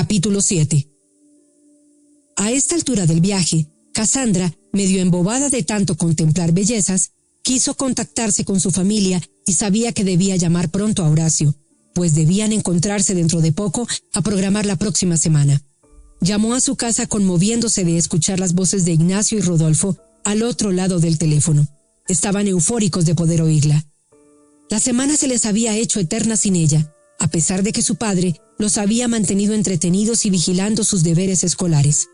Capítulo 7. A esta altura del viaje, Cassandra, medio embobada de tanto contemplar bellezas, quiso contactarse con su familia y sabía que debía llamar pronto a Horacio, pues debían encontrarse dentro de poco a programar la próxima semana. Llamó a su casa conmoviéndose de escuchar las voces de Ignacio y Rodolfo al otro lado del teléfono. Estaban eufóricos de poder oírla. La semana se les había hecho eterna sin ella, a pesar de que su padre los había mantenido entretenidos y vigilando sus deberes escolares.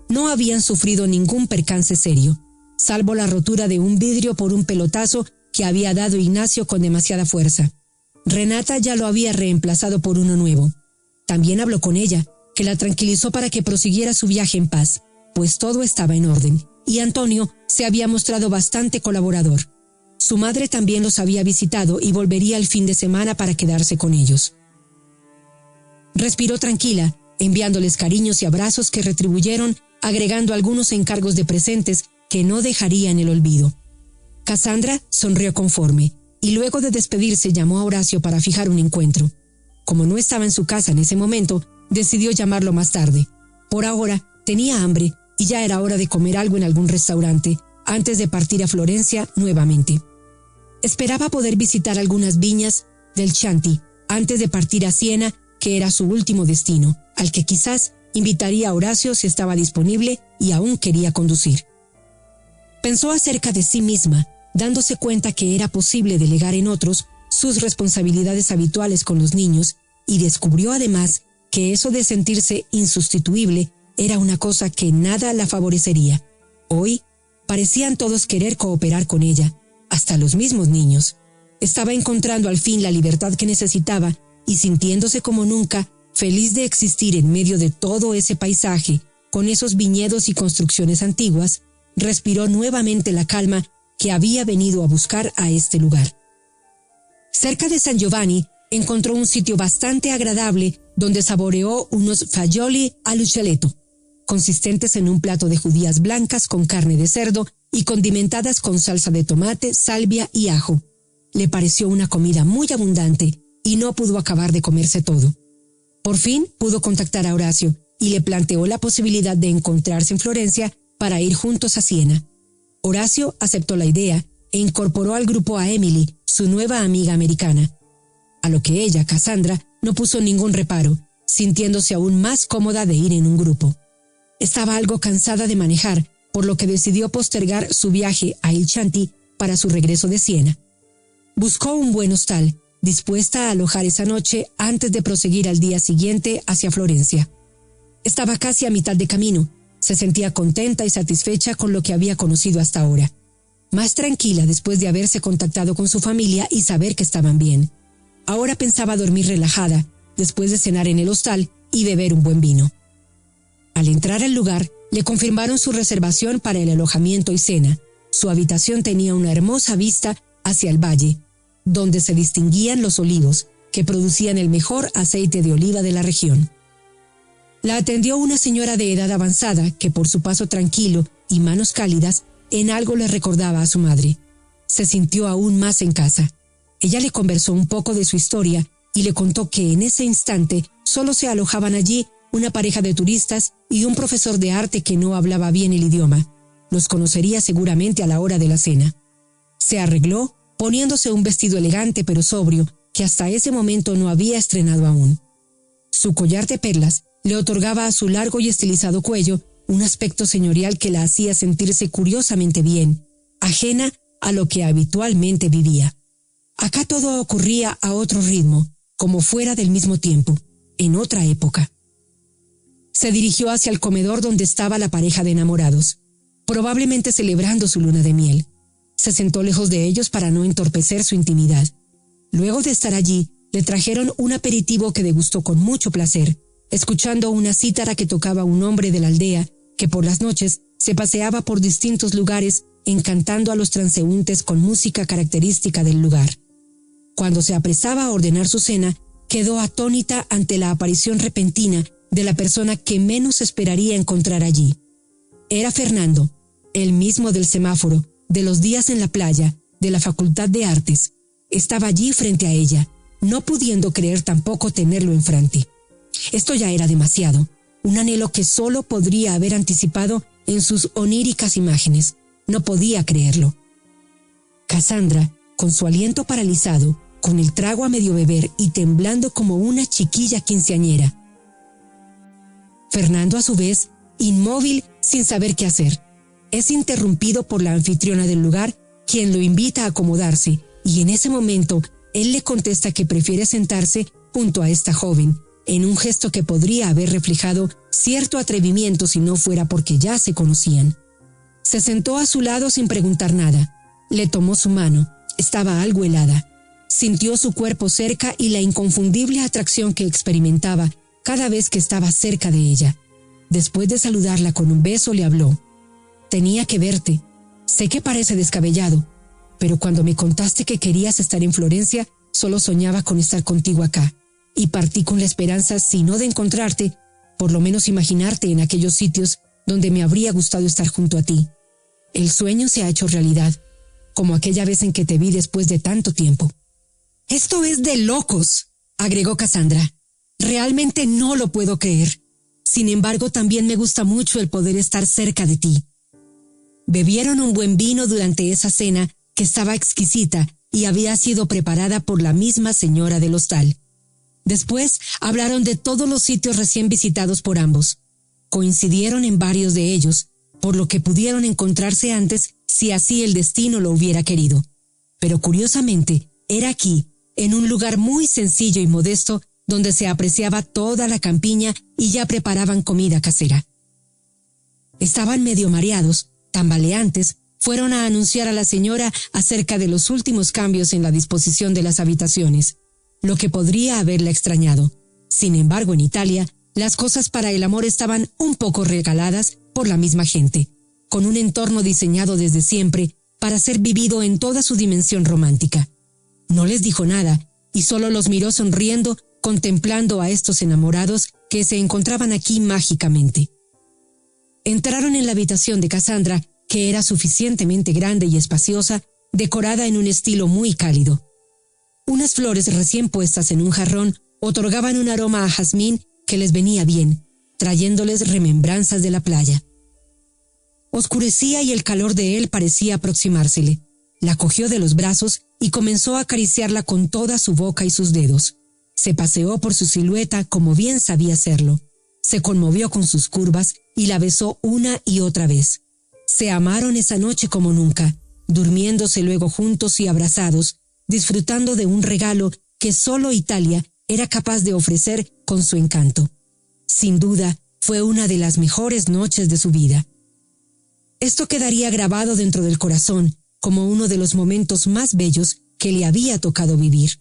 No habían sufrido ningún percance serio, salvo la rotura de un vidrio por un pelotazo que había dado Ignacio con demasiada fuerza. Renata ya lo había reemplazado por uno nuevo. También habló con ella, que la tranquilizó para que prosiguiera su viaje en paz, pues todo estaba en orden, y Antonio se había mostrado bastante colaborador. Su madre también los había visitado y volvería el fin de semana para quedarse con ellos. Respiró tranquila, enviándoles cariños y abrazos que retribuyeron, agregando algunos encargos de presentes que no dejaría en el olvido. Cassandra sonrió conforme, y luego de despedirse llamó a Horacio para fijar un encuentro. Como no estaba en su casa en ese momento, decidió llamarlo más tarde. Por ahora, tenía hambre y ya era hora de comer algo en algún restaurante, antes de partir a Florencia nuevamente. Esperaba poder visitar algunas viñas del Chianti, antes de partir a Siena, que era su último destino, al que quizás invitaría a Horacio si estaba disponible y aún quería conducir. Pensó acerca de sí misma, dándose cuenta que era posible delegar en otros sus responsabilidades habituales con los niños, y descubrió además que eso de sentirse insustituible era una cosa que nada la favorecería. Hoy parecían todos querer cooperar con ella, hasta los mismos niños. Estaba encontrando al fin la libertad que necesitaba y sintiéndose como nunca feliz de existir en medio de todo ese paisaje, con esos viñedos y construcciones antiguas, respiró nuevamente la calma que había venido a buscar a este lugar. Cerca de San Giovanni encontró un sitio bastante agradable donde saboreó unos fagioli all'uccelletto, consistentes en un plato de judías blancas con carne de cerdo y condimentadas con salsa de tomate, salvia y ajo. Le pareció una comida muy abundante y no pudo acabar de comerse todo. Por fin pudo contactar a Horacio y le planteó la posibilidad de encontrarse en Florencia para ir juntos a Siena. Horacio aceptó la idea e incorporó al grupo a Emily, su nueva amiga americana, a lo que ella, Cassandra, no puso ningún reparo, sintiéndose aún más cómoda de ir en un grupo. Estaba algo cansada de manejar, por lo que decidió postergar su viaje a Il Chianti para su regreso de Siena. Buscó un buen hostal, dispuesta a alojar esa noche antes de proseguir al día siguiente hacia Florencia. Estaba casi a mitad de camino. Se sentía contenta y satisfecha con lo que había conocido hasta ahora. Más tranquila después de haberse contactado con su familia y saber que estaban bien. Ahora pensaba dormir relajada, después de cenar en el hostal y beber un buen vino. Al entrar al lugar, le confirmaron su reservación para el alojamiento y cena. Su habitación tenía una hermosa vista hacia el valle, donde se distinguían los olivos, que producían el mejor aceite de oliva de la región. La atendió una señora de edad avanzada que por su paso tranquilo y manos cálidas en algo le recordaba a su madre. Se sintió aún más en casa. Ella le conversó un poco de su historia y le contó que en ese instante solo se alojaban allí una pareja de turistas y un profesor de arte que no hablaba bien el idioma. Los conocería seguramente a la hora de la cena. Se arregló poniéndose un vestido elegante pero sobrio que hasta ese momento no había estrenado aún. Su collar de perlas le otorgaba a su largo y estilizado cuello un aspecto señorial que la hacía sentirse curiosamente bien, ajena a lo que habitualmente vivía. Acá todo ocurría a otro ritmo, como fuera del mismo tiempo, en otra época. Se dirigió hacia el comedor donde estaba la pareja de enamorados, probablemente celebrando su luna de miel. Se sentó lejos de ellos para no entorpecer su intimidad. Luego de estar allí, le trajeron un aperitivo que degustó con mucho placer, escuchando una cítara que tocaba un hombre de la aldea que por las noches se paseaba por distintos lugares encantando a los transeúntes con música característica del lugar. Cuando se apresaba a ordenar su cena, quedó atónita ante la aparición repentina de la persona que menos esperaría encontrar allí. Era Fernando, el mismo del semáforo, de los días en la playa, de la Facultad de Artes. Estaba allí frente a ella, no pudiendo creer tampoco tenerlo enfrente. Esto ya era demasiado, un anhelo que solo podría haber anticipado en sus oníricas imágenes. No podía creerlo. Cassandra, con su aliento paralizado, con el trago a medio beber y temblando como una chiquilla quinceañera. Fernando, a su vez, inmóvil, sin saber qué hacer. Es interrumpido por la anfitriona del lugar, quien lo invita a acomodarse, y en ese momento él le contesta que prefiere sentarse junto a esta joven, en un gesto que podría haber reflejado cierto atrevimiento si no fuera porque ya se conocían. Se sentó a su lado sin preguntar nada. Le tomó su mano. Estaba algo helada. Sintió su cuerpo cerca y la inconfundible atracción que experimentaba cada vez que estaba cerca de ella. Después de saludarla con un beso, le habló. «Tenía que verte. Sé que parece descabellado, pero cuando me contaste que querías estar en Florencia, solo soñaba con estar contigo acá, y partí con la esperanza, si no de encontrarte, por lo menos imaginarte en aquellos sitios donde me habría gustado estar junto a ti. El sueño se ha hecho realidad, como aquella vez en que te vi después de tanto tiempo». «Esto es de locos», agregó Cassandra. «Realmente no lo puedo creer. Sin embargo, también me gusta mucho el poder estar cerca de ti». Bebieron un buen vino durante esa cena que estaba exquisita y había sido preparada por la misma señora del hostal. Después hablaron de todos los sitios recién visitados por ambos. Coincidieron en varios de ellos, por lo que pudieron encontrarse antes si así el destino lo hubiera querido. Pero curiosamente, era aquí, en un lugar muy sencillo y modesto, donde se apreciaba toda la campiña y ya preparaban comida casera. Estaban medio mareados, tambaleantes, fueron a anunciar a la señora acerca de los últimos cambios en la disposición de las habitaciones, lo que podría haberla extrañado. Sin embargo, en Italia, las cosas para el amor estaban un poco regaladas por la misma gente, con un entorno diseñado desde siempre para ser vivido en toda su dimensión romántica. No les dijo nada y solo los miró sonriendo, contemplando a estos enamorados que se encontraban aquí mágicamente. Entraron en la habitación de Cassandra, que era suficientemente grande y espaciosa, decorada en un estilo muy cálido. Unas flores recién puestas en un jarrón otorgaban un aroma a jazmín que les venía bien, trayéndoles remembranzas de la playa. Oscurecía y el calor de él parecía aproximársele. La cogió de los brazos y comenzó a acariciarla con toda su boca y sus dedos. Se paseó por su silueta como bien sabía hacerlo. Se conmovió con sus curvas y la besó una y otra vez. Se amaron esa noche como nunca, durmiéndose luego juntos y abrazados, disfrutando de un regalo que solo Italia era capaz de ofrecer con su encanto. Sin duda, fue una de las mejores noches de su vida. Esto quedaría grabado dentro del corazón como uno de los momentos más bellos que le había tocado vivir.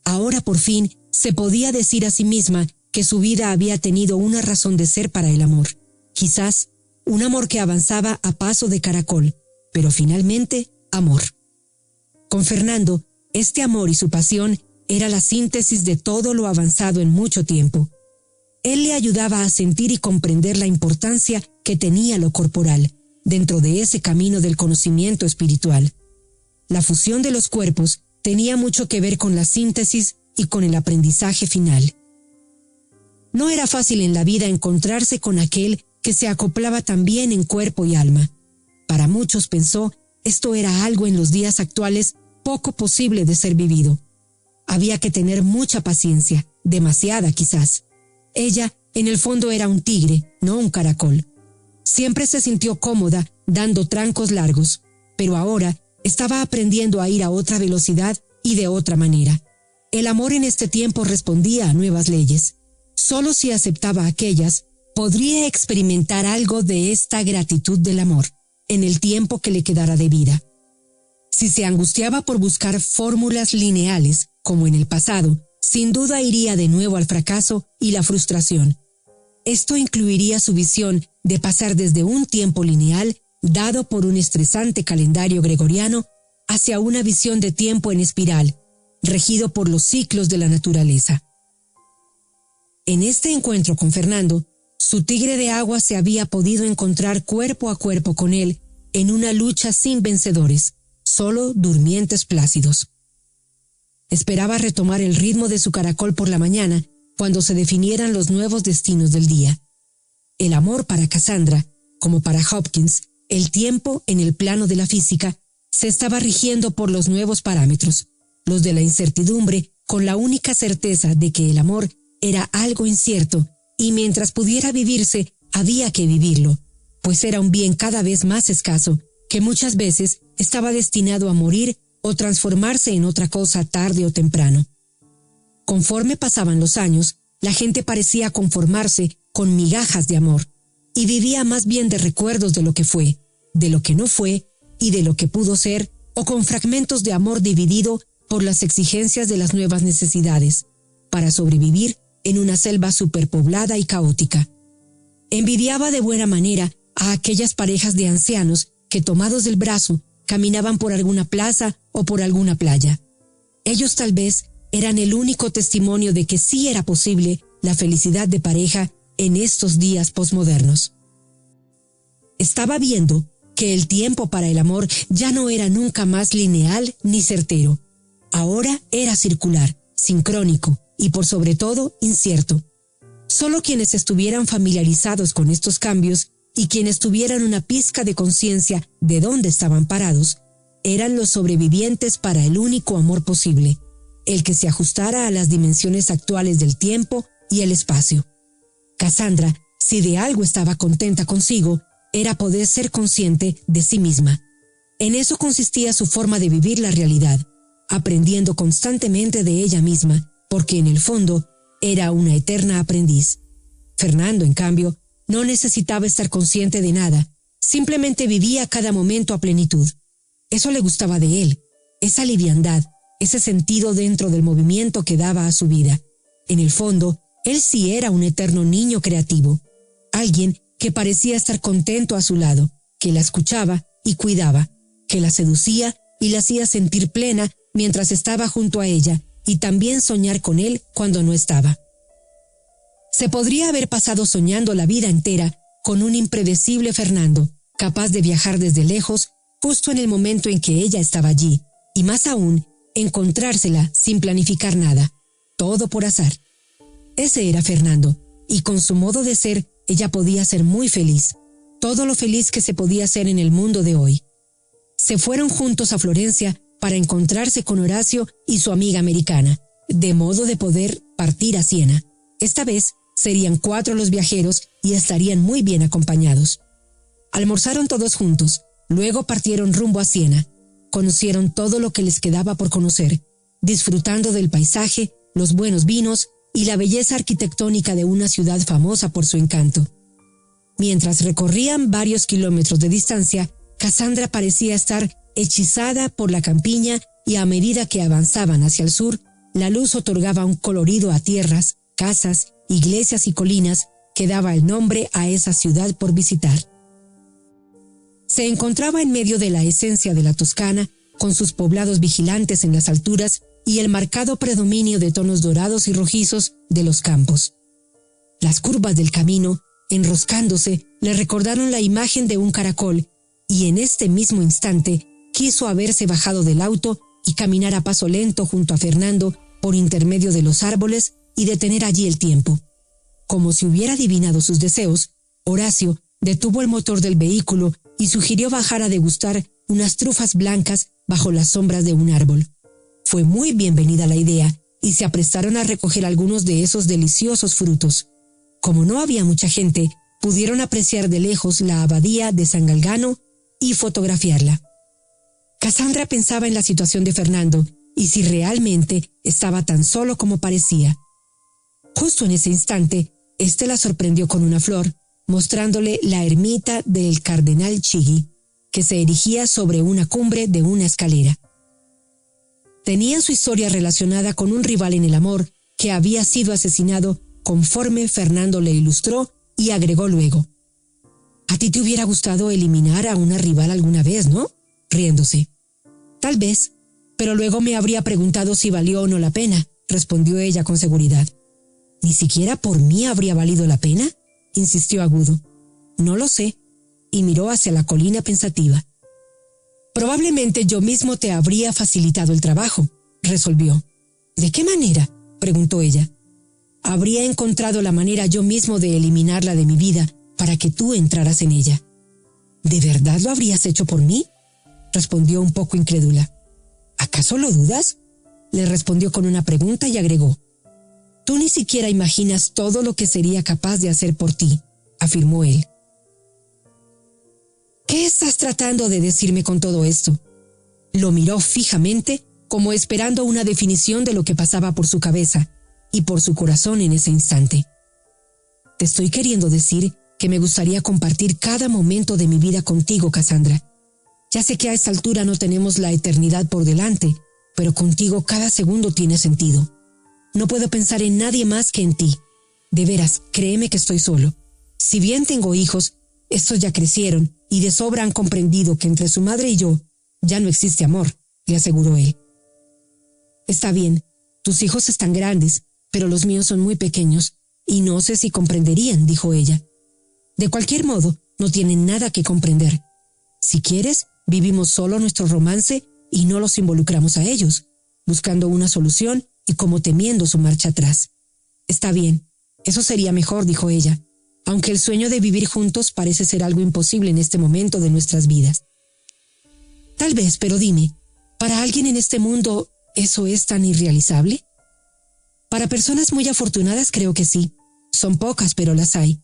Ahora por fin se podía decir a sí misma que su vida había tenido una razón de ser para el amor. Quizás un amor que avanzaba a paso de caracol, pero finalmente amor. Con Fernando, este amor y su pasión era la síntesis de todo lo avanzado en mucho tiempo. Él le ayudaba a sentir y comprender la importancia que tenía lo corporal dentro de ese camino del conocimiento espiritual. La fusión de los cuerpos tenía mucho que ver con la síntesis y con el aprendizaje final. No era fácil en la vida encontrarse con aquel que se acoplaba tan bien en cuerpo y alma. Para muchos, pensó, esto era algo en los días actuales poco posible de ser vivido. Había que tener mucha paciencia, demasiada quizás. Ella, en el fondo, era un tigre, no un caracol. Siempre se sintió cómoda, dando trancos largos, pero ahora estaba aprendiendo a ir a otra velocidad y de otra manera. El amor en este tiempo respondía a nuevas leyes. Solo si aceptaba aquellas, podría experimentar algo de esta gratitud del amor en el tiempo que le quedara de vida. Si se angustiaba por buscar fórmulas lineales, como en el pasado, sin duda iría de nuevo al fracaso y la frustración. Esto incluiría su visión de pasar desde un tiempo lineal, dado por un estresante calendario gregoriano, hacia una visión de tiempo en espiral, regido por los ciclos de la naturaleza. En este encuentro con Fernando, su tigre de agua se había podido encontrar cuerpo a cuerpo con él en una lucha sin vencedores, solo durmientes plácidos. Esperaba retomar el ritmo de su caracol por la mañana cuando se definieran los nuevos destinos del día. El amor para Cassandra, como para Hopkins, el tiempo en el plano de la física, se estaba rigiendo por los nuevos parámetros, los de la incertidumbre, con la única certeza de que el amor era algo incierto y mientras pudiera vivirse, había que vivirlo, pues era un bien cada vez más escaso, que muchas veces estaba destinado a morir o transformarse en otra cosa tarde o temprano. Conforme pasaban los años, la gente parecía conformarse con migajas de amor, y vivía más bien de recuerdos de lo que fue, de lo que no fue y de lo que pudo ser, o con fragmentos de amor dividido por las exigencias de las nuevas necesidades, para sobrevivir en una selva superpoblada y caótica. Envidiaba de buena manera a aquellas parejas de ancianos que, tomados del brazo, caminaban por alguna plaza o por alguna playa. Ellos tal vez eran el único testimonio de que sí era posible la felicidad de pareja en estos días posmodernos. Estaba viendo que el tiempo para el amor ya no era nunca más lineal ni certero. Ahora era circular, sincrónico y por sobre todo incierto. Solo quienes estuvieran familiarizados con estos cambios y quienes tuvieran una pizca de conciencia de dónde estaban parados, eran los sobrevivientes para el único amor posible, el que se ajustara a las dimensiones actuales del tiempo y el espacio. Cassandra, si de algo estaba contenta consigo, era poder ser consciente de sí misma. En eso consistía su forma de vivir la realidad, aprendiendo constantemente de ella misma, porque en el fondo era una eterna aprendiz. Fernando, en cambio, no necesitaba estar consciente de nada, simplemente vivía cada momento a plenitud. Eso le gustaba de él, esa liviandad, ese sentido dentro del movimiento que daba a su vida. En el fondo, él sí era un eterno niño creativo, alguien que parecía estar contento a su lado, que la escuchaba y cuidaba, que la seducía y la hacía sentir plena mientras estaba junto a ella y también soñar con él cuando no estaba. Se podría haber pasado soñando la vida entera con un impredecible Fernando, capaz de viajar desde lejos justo en el momento en que ella estaba allí, y más aún, encontrársela sin planificar nada, todo por azar. Ese era Fernando, y con su modo de ser, ella podía ser muy feliz, todo lo feliz que se podía ser en el mundo de hoy. Se fueron juntos a Florencia para encontrarse con Horacio y su amiga americana, de modo de poder partir a Siena. Esta vez serían 4 los viajeros y estarían muy bien acompañados. Almorzaron todos juntos, luego partieron rumbo a Siena. Conocieron todo lo que les quedaba por conocer, disfrutando del paisaje, los buenos vinos y la belleza arquitectónica de una ciudad famosa por su encanto. Mientras recorrían varios kilómetros de distancia, Cassandra parecía estar hechizada por la campiña y a medida que avanzaban hacia el sur, la luz otorgaba un colorido a tierras, casas, iglesias y colinas que daba el nombre a esa ciudad por visitar. Se encontraba en medio de la esencia de la Toscana, con sus poblados vigilantes en las alturas y el marcado predominio de tonos dorados y rojizos de los campos. Las curvas del camino, enroscándose, le recordaron la imagen de un caracol, y en este mismo instante quiso haberse bajado del auto y caminar a paso lento junto a Fernando por intermedio de los árboles y detener allí el tiempo. Como si hubiera adivinado sus deseos, Horacio detuvo el motor del vehículo y sugirió bajar a degustar unas trufas blancas bajo las sombras de un árbol. Fue muy bienvenida la idea y se aprestaron a recoger algunos de esos deliciosos frutos. Como no había mucha gente, pudieron apreciar de lejos la abadía de San Galgano y fotografiarla. Cassandra pensaba en la situación de Fernando y si realmente estaba tan solo como parecía. Justo en ese instante, éste la sorprendió con una flor, mostrándole la ermita del cardenal Chigi, que se erigía sobre una cumbre de una escalera. Tenía su historia relacionada con un rival en el amor que había sido asesinado conforme Fernando le ilustró y agregó luego: «A ti te hubiera gustado eliminar a una rival alguna vez, ¿no?», riéndose. «Tal vez, pero luego me habría preguntado si valió o no la pena», respondió ella con seguridad. «¿Ni siquiera por mí habría valido la pena?», insistió agudo. «No lo sé», y miró hacia la colina pensativa. «Probablemente yo mismo te habría facilitado el trabajo», resolvió. «¿De qué manera?», preguntó ella. habría encontrado la manera yo mismo de eliminarla de mi vida para que tú entraras en ella. ¿De verdad lo habrías hecho por mí?, respondió un poco incrédula. ¿Acaso lo dudas?, le respondió con una pregunta y agregó. Tú ni siquiera imaginas todo lo que sería capaz de hacer por ti, afirmó él. ¿Qué estás tratando de decirme con todo esto? Lo miró fijamente, como esperando una definición de lo que pasaba por su cabeza y por su corazón en ese instante. Te estoy queriendo decir que me gustaría compartir cada momento de mi vida contigo, Cassandra. Ya sé que a esta altura no tenemos la eternidad por delante, pero contigo cada segundo tiene sentido. No puedo pensar en nadie más que en ti. De veras, créeme que estoy solo. Si bien tengo hijos, estos ya crecieron y de sobra han comprendido que entre su madre y yo ya no existe amor, le aseguró él. Está bien, tus hijos están grandes, pero los míos son muy pequeños y no sé si comprenderían, dijo ella. De cualquier modo, no tienen nada que comprender. Si quieres, vivimos solo nuestro romance y no los involucramos a ellos, buscando una solución y como temiendo su marcha atrás. Está bien, eso sería mejor, dijo ella, aunque el sueño de vivir juntos parece ser algo imposible en este momento de nuestras vidas. Tal vez, pero dime, ¿para alguien en este mundo eso es tan irrealizable? Para personas muy afortunadas creo que sí. Son pocas, pero las hay.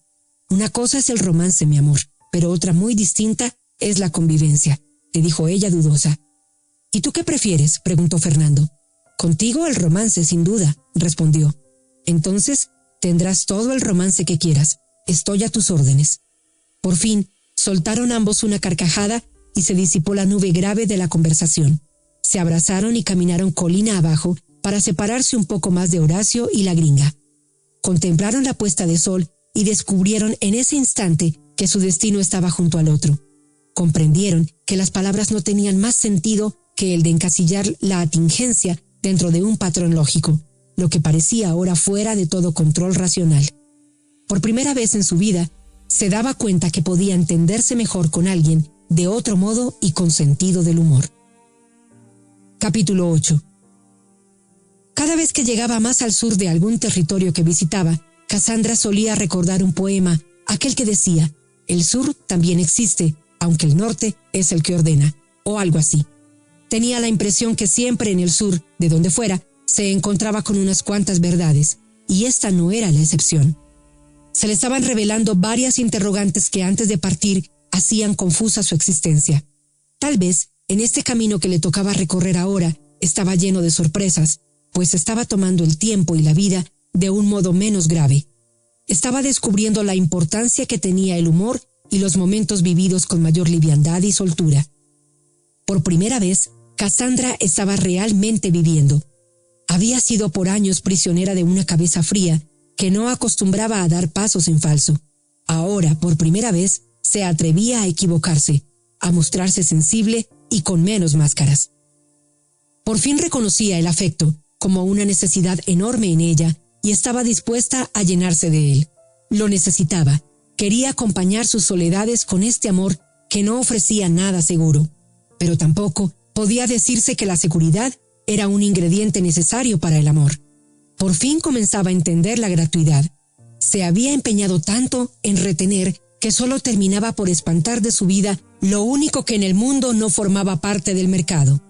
Una cosa es el romance, mi amor, pero otra muy distinta es la convivencia, le dijo ella dudosa. ¿Y tú qué prefieres?, preguntó Fernando. Contigo el romance, sin duda, respondió. Entonces, tendrás todo el romance que quieras. Estoy a tus órdenes. Por fin, soltaron ambos una carcajada y se disipó la nube grave de la conversación. Se abrazaron y caminaron colina abajo para separarse un poco más de Horacio y la gringa. Contemplaron la puesta de sol y descubrieron en ese instante que su destino estaba junto al otro. Comprendieron que las palabras no tenían más sentido que el de encasillar la atingencia dentro de un patrón lógico, lo que parecía ahora fuera de todo control racional. Por primera vez en su vida, se daba cuenta que podía entenderse mejor con alguien de otro modo y con sentido del humor. Capítulo 8. Cada vez que llegaba más al sur de algún territorio que visitaba, Cassandra solía recordar un poema, aquel que decía, el sur también existe, aunque el norte es el que ordena, o algo así. Tenía la impresión que siempre en el sur, de donde fuera, se encontraba con unas cuantas verdades, y esta no era la excepción. Se le estaban revelando varias interrogantes que antes de partir hacían confusa su existencia. Tal vez, en este camino que le tocaba recorrer ahora, estaba lleno de sorpresas, pues estaba tomando el tiempo y la vida de un modo menos grave. Estaba descubriendo la importancia que tenía el humor y los momentos vividos con mayor liviandad y soltura. Por primera vez, Cassandra estaba realmente viviendo. Había sido por años prisionera de una cabeza fría que no acostumbraba a dar pasos en falso. Ahora, por primera vez, se atrevía a equivocarse, a mostrarse sensible y con menos máscaras. Por fin reconocía el afecto como una necesidad enorme en ella y estaba dispuesta a llenarse de él. Lo necesitaba. Quería acompañar sus soledades con este amor que no ofrecía nada seguro, pero tampoco podía decirse que la seguridad era un ingrediente necesario para el amor. Por fin comenzaba a entender la gratuidad. Se había empeñado tanto en retener que solo terminaba por espantar de su vida lo único que en el mundo no formaba parte del mercado.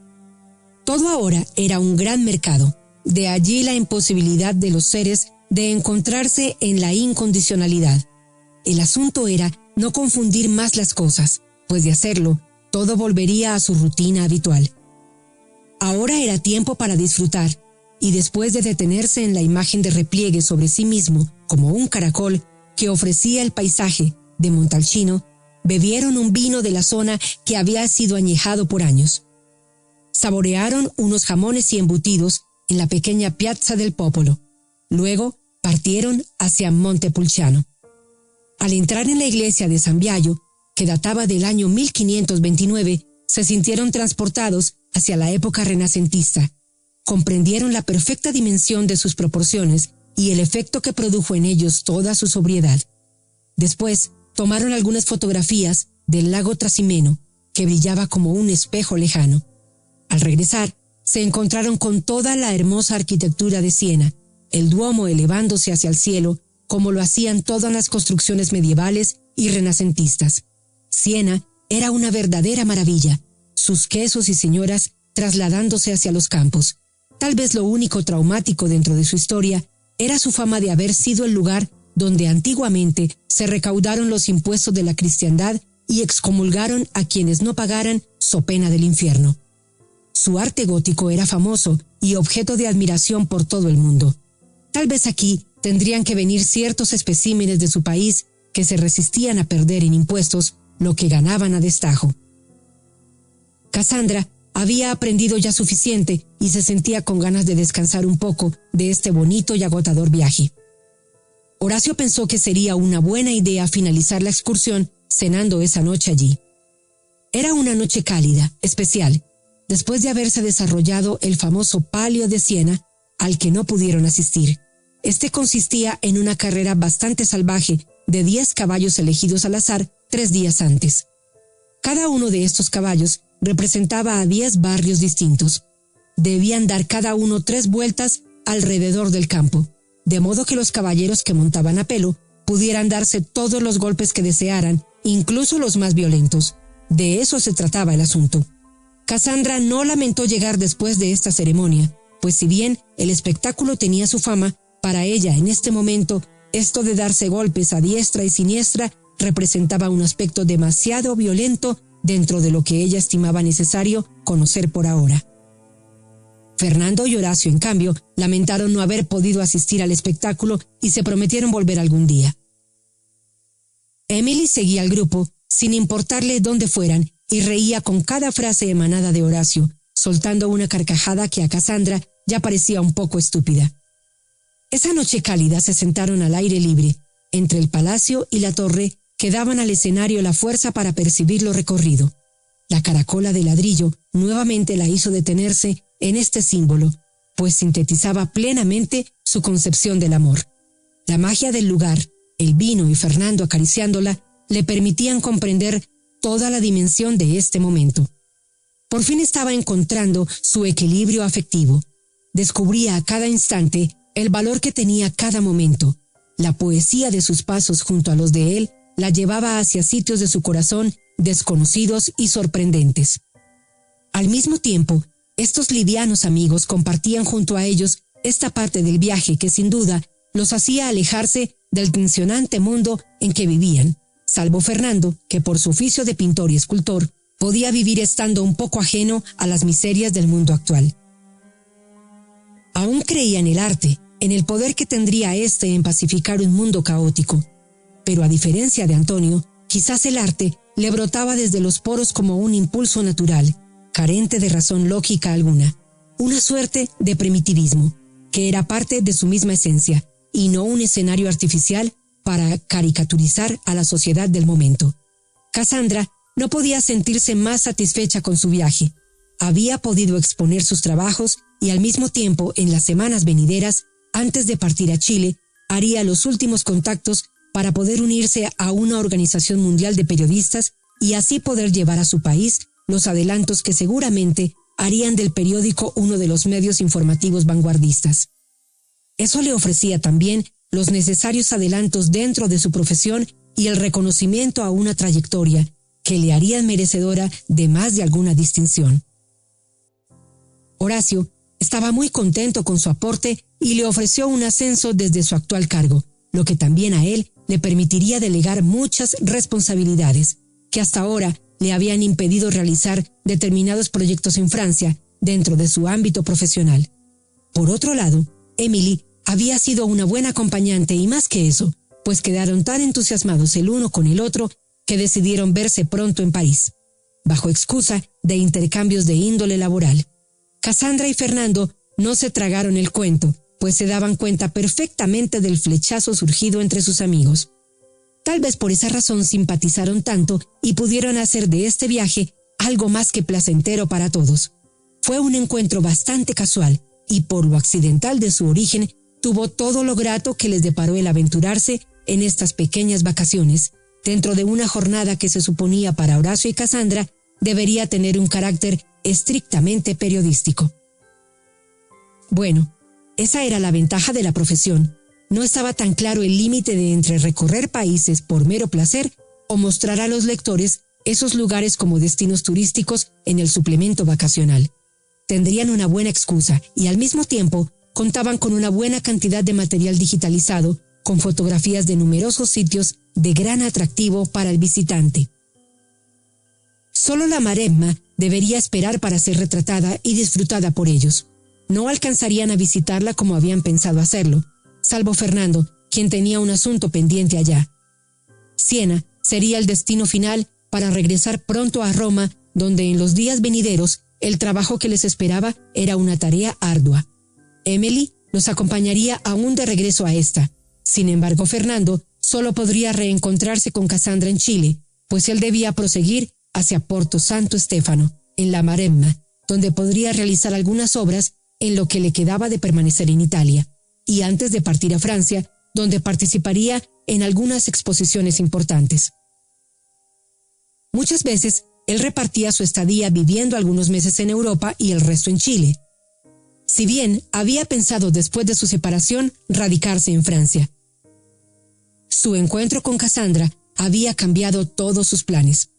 Todo ahora era un gran mercado, de allí la imposibilidad de los seres de encontrarse en la incondicionalidad. El asunto era no confundir más las cosas, pues de hacerlo, todo volvería a su rutina habitual. Ahora era tiempo para disfrutar, y después de detenerse en la imagen de repliegue sobre sí mismo, como un caracol que ofrecía el paisaje de Montalcino, bebieron un vino de la zona que había sido añejado por años. Saborearon unos jamones y embutidos en la pequeña Piazza del Popolo. Luego partieron hacia Montepulciano. Al entrar en la iglesia de San Biagio, que databa del año 1529, se sintieron transportados hacia la época renacentista. Comprendieron la perfecta dimensión de sus proporciones y el efecto que produjo en ellos toda su sobriedad. Después, tomaron algunas fotografías del lago Trasimeno, que brillaba como un espejo lejano. Al regresar, se encontraron con toda la hermosa arquitectura de Siena, el Duomo elevándose hacia el cielo, como lo hacían todas las construcciones medievales y renacentistas. Siena era una verdadera maravilla, sus quesos y señoras trasladándose hacia los campos. Tal vez lo único traumático dentro de su historia era su fama de haber sido el lugar donde antiguamente se recaudaron los impuestos de la cristiandad y excomulgaron a quienes no pagaran so pena del infierno. Su arte gótico era famoso y objeto de admiración por todo el mundo. Tal vez aquí tendrían que venir ciertos especímenes de su país que se resistían a perder en impuestos lo que ganaban a destajo. Cassandra había aprendido ya suficiente y se sentía con ganas de descansar un poco de este bonito y agotador viaje. Horacio pensó que sería una buena idea finalizar la excursión cenando esa noche allí. Era una noche cálida, especial, después de haberse desarrollado el famoso Palio de Siena, al que no pudieron asistir. Este consistía en una carrera bastante salvaje de 10 caballos elegidos al azar 3 días antes. Cada uno de estos caballos representaba a 10 barrios distintos. Debían dar cada uno 3 vueltas alrededor del campo, de modo que los caballeros que montaban a pelo pudieran darse todos los golpes que desearan, incluso los más violentos. De eso se trataba el asunto. Cassandra no lamentó llegar después de esta ceremonia, pues si bien el espectáculo tenía su fama, para ella en este momento, esto de darse golpes a diestra y siniestra representaba un aspecto demasiado violento dentro de lo que ella estimaba necesario conocer por ahora. Fernando y Horacio, en cambio, lamentaron no haber podido asistir al espectáculo y se prometieron volver algún día. Emily seguía al grupo, sin importarle dónde fueran, y reía con cada frase emanada de Horacio, soltando una carcajada que a Cassandra ya parecía un poco estúpida. Esa noche cálida se sentaron al aire libre, entre el palacio y la torre que daban al escenario la fuerza para percibir lo recorrido. La caracola de ladrillo nuevamente la hizo detenerse en este símbolo, pues sintetizaba plenamente su concepción del amor. La magia del lugar, el vino y Fernando acariciándola, le permitían comprender toda la dimensión de este momento. Por fin estaba encontrando su equilibrio afectivo. Descubría a cada instante el valor que tenía cada momento. La poesía de sus pasos junto a los de él la llevaba hacia sitios de su corazón desconocidos y sorprendentes. Al mismo tiempo, estos livianos amigos compartían junto a ellos esta parte del viaje que sin duda los hacía alejarse del tensionante mundo en que vivían, salvo Fernando, que por su oficio de pintor y escultor podía vivir estando un poco ajeno a las miserias del mundo actual. Aún creía en el arte, en el poder que tendría éste en pacificar un mundo caótico. Pero a diferencia de Antonio, quizás el arte le brotaba desde los poros como un impulso natural, carente de razón lógica alguna, una suerte de primitivismo, que era parte de su misma esencia, y no un escenario artificial para caricaturizar a la sociedad del momento. Cassandra no podía sentirse más satisfecha con su viaje. Había podido exponer sus trabajos y al mismo tiempo, en las semanas venideras, antes de partir a Chile, haría los últimos contactos para poder unirse a una organización mundial de periodistas y así poder llevar a su país los adelantos que seguramente harían del periódico uno de los medios informativos vanguardistas. Eso le ofrecía también los necesarios adelantos dentro de su profesión y el reconocimiento a una trayectoria que le harían merecedora de más de alguna distinción. Horacio estaba muy contento con su aporte y le ofreció un ascenso desde su actual cargo, lo que también a él le permitiría delegar muchas responsabilidades que hasta ahora le habían impedido realizar determinados proyectos en Francia dentro de su ámbito profesional. Por otro lado, Emily había sido una buena acompañante y más que eso, pues quedaron tan entusiasmados el uno con el otro que decidieron verse pronto en París, bajo excusa de intercambios de índole laboral. Cassandra y Fernando no se tragaron el cuento, pues se daban cuenta perfectamente del flechazo surgido entre sus amigos. Tal vez por esa razón simpatizaron tanto y pudieron hacer de este viaje algo más que placentero para todos. Fue un encuentro bastante casual y por lo accidental de su origen tuvo todo lo grato que les deparó el aventurarse en estas pequeñas vacaciones, dentro de una jornada que se suponía para Horacio y Cassandra debería tener un carácter estrictamente periodístico. Bueno, Esa era la ventaja de la profesión. No estaba tan claro el límite de entre recorrer países por mero placer o mostrar a los lectores esos lugares como destinos turísticos en el suplemento vacacional. Tendrían una buena excusa y al mismo tiempo contaban con una buena cantidad de material digitalizado con fotografías de numerosos sitios de gran atractivo para el visitante. Solo la Maremma debería esperar para ser retratada y disfrutada por ellos. No alcanzarían a visitarla como habían pensado hacerlo, salvo Fernando, quien tenía un asunto pendiente allá. Siena sería el destino final para regresar pronto a Roma, donde en los días venideros el trabajo que les esperaba era una tarea ardua. Emily los acompañaría aún de regreso a esta. Sin embargo, Fernando solo podría reencontrarse con Cassandra en Chile, pues él debía proseguir hacia Porto Santo Stefano, en la Maremma, donde podría realizar algunas obras en lo que le quedaba de permanecer en Italia, y antes de partir a Francia, donde participaría en algunas exposiciones importantes. Muchas veces, él repartía su estadía viviendo algunos meses en Europa y el resto en Chile. Si bien había pensado después de su separación radicarse en Francia. Su encuentro con Cassandra había cambiado todos sus planes.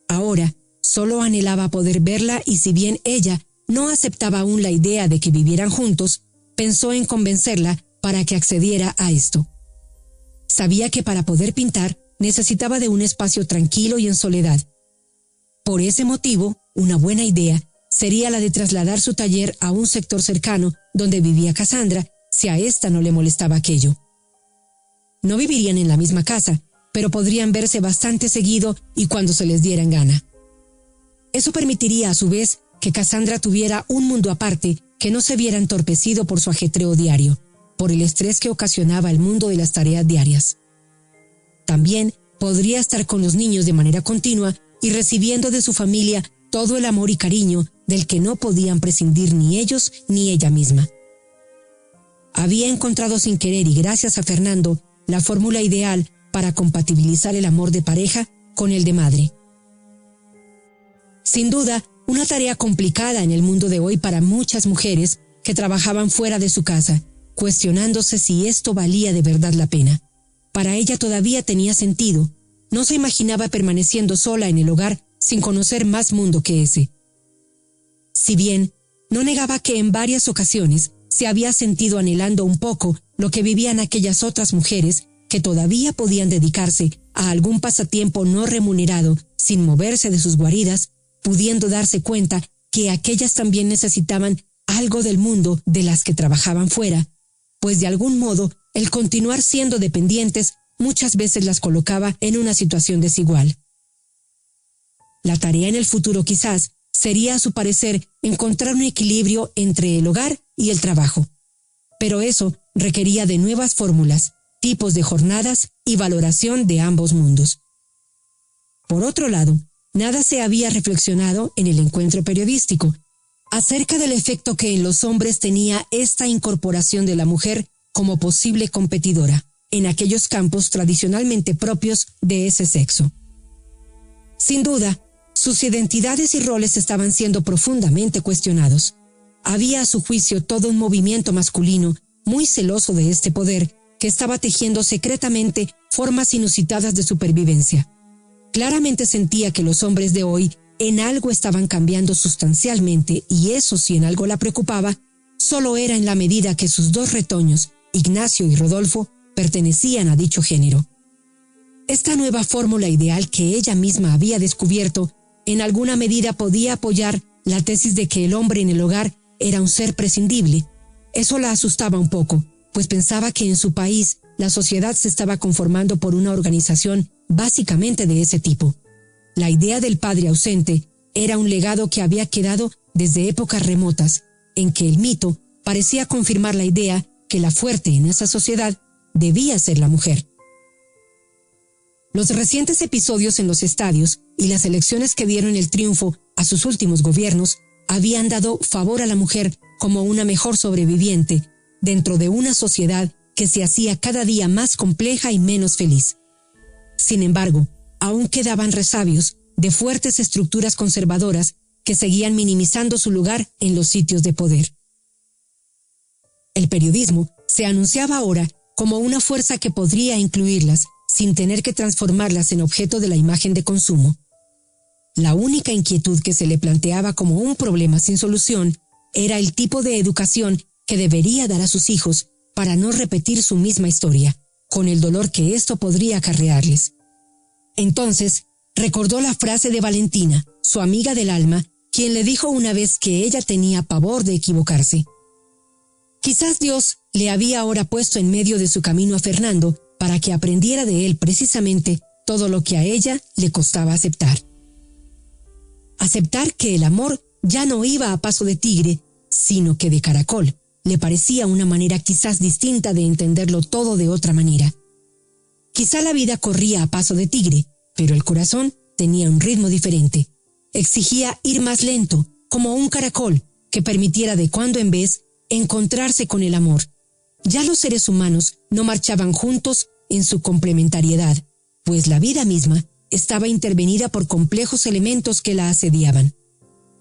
Ahora, solo anhelaba poder verla y si bien ella no aceptaba aún la idea de que vivieran juntos, pensó en convencerla para que accediera a esto. Sabía que para poder pintar necesitaba de un espacio tranquilo y en soledad. Por ese motivo, una buena idea sería la de trasladar su taller a un sector cercano donde vivía Cassandra, si a ésta no le molestaba aquello. No vivirían en la misma casa, pero podrían verse bastante seguido y cuando se les diera en gana. Eso permitiría a su vez que Cassandra tuviera un mundo aparte que no se viera entorpecido por su ajetreo diario, por el estrés que ocasionaba el mundo de las tareas diarias. También podría estar con los niños de manera continua y recibiendo de su familia todo el amor y cariño del que no podían prescindir ni ellos ni ella misma. Había encontrado sin querer y gracias a Fernando la fórmula ideal para compatibilizar el amor de pareja con el de madre. Sin duda, una tarea complicada en el mundo de hoy para muchas mujeres que trabajaban fuera de su casa, cuestionándose si esto valía de verdad la pena. Para ella todavía tenía sentido. No se imaginaba permaneciendo sola en el hogar sin conocer más mundo que ese. Si bien no negaba que en varias ocasiones se había sentido anhelando un poco lo que vivían aquellas otras mujeres que todavía podían dedicarse a algún pasatiempo no remunerado sin moverse de sus guaridas, pudiendo darse cuenta que aquellas también necesitaban algo del mundo de las que trabajaban fuera, pues de algún modo el continuar siendo dependientes muchas veces las colocaba en una situación desigual. La tarea en el futuro quizás sería a su parecer encontrar un equilibrio entre el hogar y el trabajo, pero eso requería de nuevas fórmulas, tipos de jornadas y valoración de ambos mundos. Por otro lado, nada se había reflexionado en el encuentro periodístico acerca del efecto que en los hombres tenía esta incorporación de la mujer como posible competidora en aquellos campos tradicionalmente propios de ese sexo. Sin duda, sus identidades y roles estaban siendo profundamente cuestionados. Había a su juicio todo un movimiento masculino muy celoso de este poder que estaba tejiendo secretamente formas inusitadas de supervivencia. Claramente sentía que los hombres de hoy en algo estaban cambiando sustancialmente y eso, si en algo la preocupaba, solo era en la medida que sus dos retoños, Ignacio y Rodolfo, pertenecían a dicho género. Esta nueva fórmula ideal que ella misma había descubierto en alguna medida podía apoyar la tesis de que el hombre en el hogar era un ser prescindible. Eso la asustaba un poco, pues pensaba que en su país la sociedad se estaba conformando por una organización básicamente de ese tipo. La idea del padre ausente era un legado que había quedado desde épocas remotas, en que el mito parecía confirmar la idea que la fuerte en esa sociedad debía ser la mujer. Los recientes episodios en los estadios y las elecciones que dieron el triunfo a sus últimos gobiernos habían dado favor a la mujer como una mejor sobreviviente dentro de una sociedad que se hacía cada día más compleja y menos feliz. Sin embargo, aún quedaban resabios de fuertes estructuras conservadoras que seguían minimizando su lugar en los sitios de poder. El periodismo se anunciaba ahora como una fuerza que podría incluirlas sin tener que transformarlas en objeto de la imagen de consumo. La única inquietud que se le planteaba como un problema sin solución era el tipo de educación que debería dar a sus hijos para no repetir su misma historia, con el dolor que esto podría acarrearles. Entonces, recordó la frase de Valentina, su amiga del alma, quien le dijo una vez que ella tenía pavor de equivocarse. Quizás Dios le había ahora puesto en medio de su camino a Fernando para que aprendiera de él precisamente todo lo que a ella le costaba aceptar. Aceptar que el amor ya no iba a paso de tigre, sino que de caracol. Le parecía una manera quizás distinta de entenderlo todo de otra manera. Quizá la vida corría a paso de tigre, pero el corazón tenía un ritmo diferente. Exigía ir más lento, como un caracol, que permitiera de cuando en vez encontrarse con el amor. Ya los seres humanos no marchaban juntos en su complementariedad, pues la vida misma estaba intervenida por complejos elementos que la asediaban.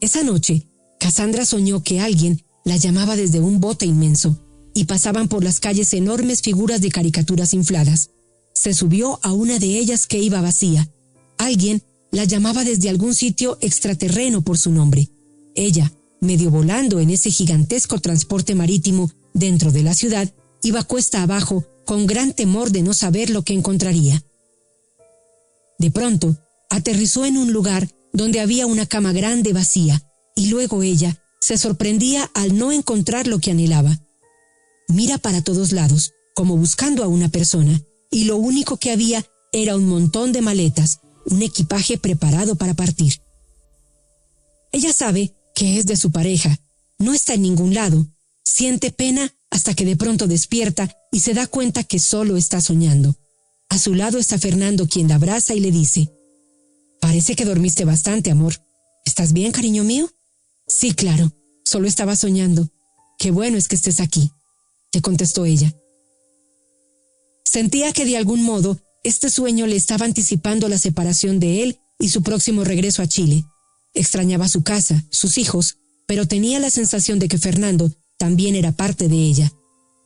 Esa noche, Cassandra soñó que alguien la llamaba desde un bote inmenso y pasaban por las calles enormes figuras de caricaturas infladas. Se subió a una de ellas que iba vacía. Alguien la llamaba desde algún sitio extraterreno por su nombre. Ella, medio volando en ese gigantesco transporte marítimo dentro de la ciudad, iba cuesta abajo con gran temor de no saber lo que encontraría. De pronto, aterrizó en un lugar donde había una cama grande vacía, y luego ella se sorprendía al no encontrar lo que anhelaba. Mira para todos lados, como buscando a una persona, y lo único que había era un montón de maletas, un equipaje preparado para partir. Ella sabe que es de su pareja, no está en ningún lado, siente pena hasta que de pronto despierta y se da cuenta que solo está soñando. A su lado está Fernando, quien la abraza y le dice: «Parece que dormiste bastante, amor. ¿Estás bien, cariño mío?» «Sí, claro, solo estaba soñando. Qué bueno es que estés aquí», le contestó ella. Sentía que de algún modo este sueño le estaba anticipando la separación de él y su próximo regreso a Chile. Extrañaba su casa, sus hijos, pero tenía la sensación de que Fernando también era parte de ella.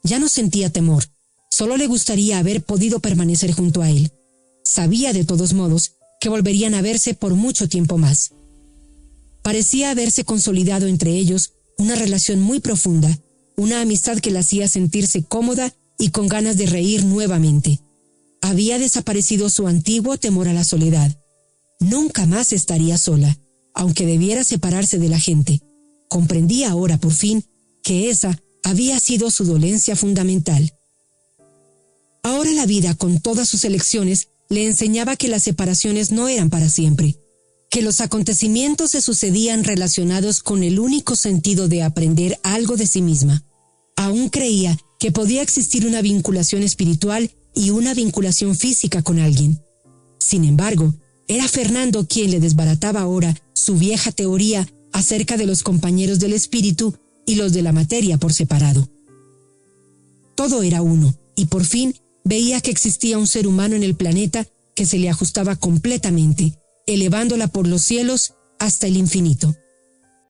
Ya no sentía temor, solo le gustaría haber podido permanecer junto a él. Sabía de todos modos que volverían a verse por mucho tiempo más. Parecía haberse consolidado entre ellos una relación muy profunda, una amistad que la hacía sentirse cómoda y con ganas de reír nuevamente. Había desaparecido su antiguo temor a la soledad. Nunca más estaría sola, aunque debiera separarse de la gente. Comprendía ahora por fin que esa había sido su dolencia fundamental. Ahora la vida, con todas sus elecciones, le enseñaba que las separaciones no eran para siempre, que los acontecimientos se sucedían relacionados con el único sentido de aprender algo de sí misma. Aún creía que podía existir una vinculación espiritual y una vinculación física con alguien. Sin embargo, era Fernando quien le desbarataba ahora su vieja teoría acerca de los compañeros del espíritu y los de la materia por separado. Todo era uno, y por fin veía que existía un ser humano en el planeta que se le ajustaba completamente, elevándola por los cielos hasta el infinito.